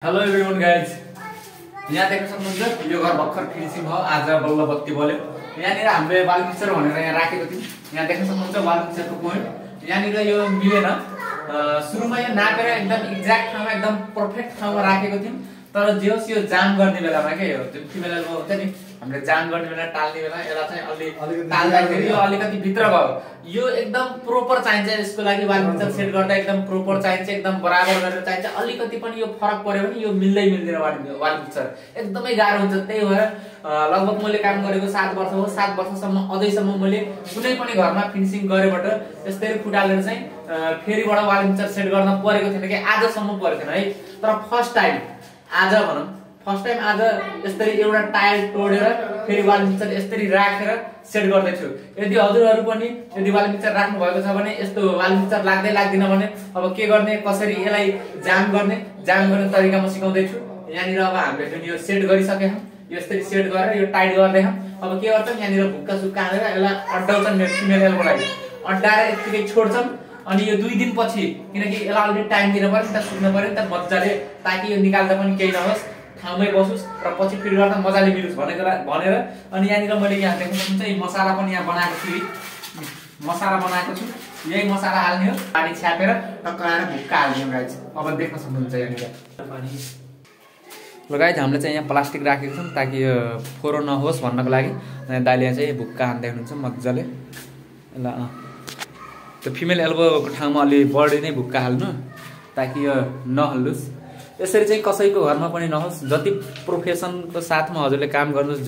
Hello everyone guys, यहाँ देख्न सक्नुहुन्छ यो घर भर्खर फिनिसिङ भयो। आज बल्ल बत्ती बल्यो। यहाँनिर हामीले वाल मिक्सर भनेर यहाँ राखेको थियौँ। यहाँ देख्न सक्नुहुन्छ वाल मिक्सरको पोइन्ट। यहाँनिर यो मिलेन। सुरुमा यो नापेर एकदम एक्ज्याक्ट ठाउँमा एकदम पर्फेक्ट ठाउँमा राखेको थियौँ। तर जे होस् यो जाम गर्ने बेलामा के हो जुन फिमेलको हुन्छ नि, हामीले जाम गर्ने बेला टाल्ने बेला यसलाई चाहिँ अलि टाल्दाखेरि यो अलिकति भित्र भयो। यो एकदम प्रोपर चाहिन्छ। यसको लागि वाल मिक्सर सेट गर्दा एकदम प्रोपर चाहिन्छ, एकदम बराबर गरेर चाहिन्छ। अलिकति पनि यो फरक पर्यो भने यो मिल्दैन वाल मिक्सर एकदमै गाह्रो हुन्छ। त्यही भएर लगभग मैले काम गरेको 7 वर्ष हो। 7 वर्षसम्म अझैसम्म मैले कुनै पनि घरमा फिनिसिङ गरेबाट यस्तै फुटालेर चाहिँ फेरिबाट वाल मिक्सर सेट गर्न परेको थिएन कि आजसम्म परेको थिएन है। तर फर्स्ट टाइम आज यसरी एउटा टायर तोडेर फेरि वाल मिक्सर यसरी राखेर सेट गर्दैछु। यदि हजुरहरू पनि यदि वाल मिक्सर राख्नु भएको छ भने यस्तो वाल मिक्सर लाग्दैन भने अब के गर्ने, कसरी यसलाई जाम गर्ने तरिका म सिकाउँदैछु। यहाँनिर अब हामीले जुन यो सेट गरिसकेका छौँ, यसरी सेट गरेर यो टाइट गर्दैछौँ। अब के गर्छौँ, यहाँनिर भुक्का सुक्का हालेर यसलाई अड्डाउँछन् फिमेल एलको लागि। अड्डाएर यतिकै छोड्छन्। अनि यो 2 दिनपछि, किनकि यसलाई अलरेडी टाइम दिनु पर्यो नि त, सुक्नु पर्यो नि त मजाले, ताकि यो निकाल्दा पनि केही नहोस्, ठाउँमै बसोस् र पछि फिट गर्दा मजाले मिलोस् भनेर। अनि यहाँनिर मैले यहाँ देख्न सक्नुहुन्छ यो मसाला पनि यहाँ बनाएको छु। मसाला बनाएको छु, यही मसाला हाल्ने हो। पानी छ्यापेर टक्क आएर भुक्का हाल्ने हो गाइज। अब देख्न सक्नुहुन्छ यहाँनिर ल गाइज, हामीले चाहिँ यहाँ प्लास्टिक राखेको छौँ ताकि यो फोहोर नहोस् भन्नको लागि। दाइले यहाँ चाहिँ भुक्का हान्दै हुनुहुन्छ मजाले। ल त्यो फिमेल एल्बोको ठाउँमा अलि बढी नै भुक्का हाल्नु ताकि यो नहल्लोस्। यसरी चाहिँ कसैको घरमा पनि नहोस्। जति प्रोफेसनको साथमा हजुरले काम गर्नुहोस्,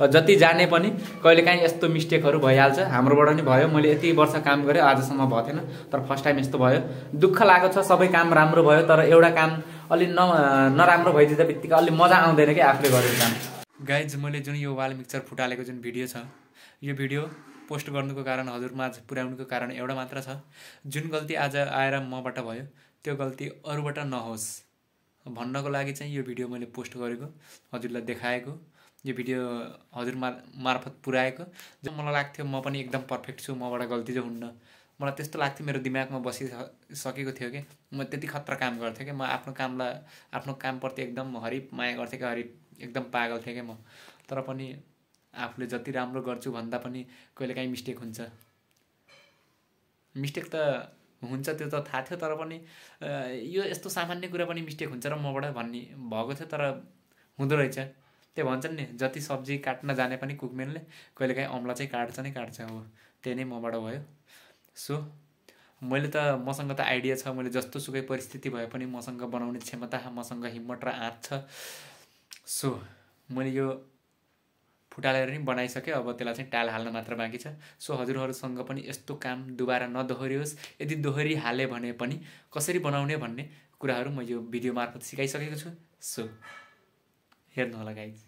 जति जाने पनि कहिलेकाहीँ यस्तो मिस्टेकहरू भइहाल्छ। हाम्रोबाट नि भयो। मैले यति वर्ष काम गरेँ, आजसम्म भएको थिएन, तर फर्स्ट टाइम यस्तो भयो। दुःख लागेको छ। सबै काम राम्रो भयो, तर एउटा काम अलि नराम्रो भइदिँदा बित्तिकै अलि मजा आउँदैन कि आफूले गरेको काम। गाइज, मैले जुन यो वाल मिक्सर फुटालेको जुन भिडियो छ, यो भिडियो पोस्ट गर्नुको कारण, हजुरमा आज पुर्याउनुको कारण एउटा मात्र छ। जुन गल्ती आज आएर मबाट भयो त्यो गल्ती अरूबाट नहोस् भन्नको लागि चाहिँ यो भिडियो मैले पोस्ट गरेको, हजुरलाई देखाएको, यो भिडियो हजुर मार्फत पुर्याएको। जब मलाई लाग्थ्यो म पनि एकदम पर्फेक्ट छु, मबाट गल्ती चाहिँ हुन्न, मलाई त्यस्तो लाग्थ्यो। मेरो दिमागमा बसिसकेको थियो कि म त्यति खतरा काम गर्थेँ कि म आफ्नो कामप्रति एकदम हरिप माया गर्थेँ कि एकदम पागल थिएँ कि म। तर पनि आफूले जति राम्रो गर्छु भन्दा पनि कहिलेकाहीँ मिस्टेक हुन्छ। मिस्टेक त हुन्छ, त्यो त थाहा थियो, तर पनि यो यस्तो सामान्य कुरा पनि मिस्टेक हुन्छ र मबाट भन्ने भएको थियो, तर हुँदो रहेछ। त्यो भन्छन् नि, जति सब्जी काट्न जाने पनि कुकमेनले कहिलेकाहीँ अम्ला चाहिँ काट्छ नै काट्छ। हो, त्यही नै मबाट भयो। सो मैले त मसँग त आइडिया छ। मैले जस्तो सुकै परिस्थिति भए पनि मसँग बनाउने क्षमता, मसँग हिम्मत र आँट छ। सो मैले यो फुटालेर नि बनाइसकेँ। अब त्यसलाई चाहिँ टाल हाल्न मात्र बाँकी छ। सो हजुरहरूसँग पनि यस्तो काम दुबारा नदोहोरियोस्। यदि दोहोरिहाले भने पनि कसरी बनाउने भन्ने कुराहरू म यो भिडियो मार्फत सिकाइसकेको छु। सो हेर्नु होला गाइज।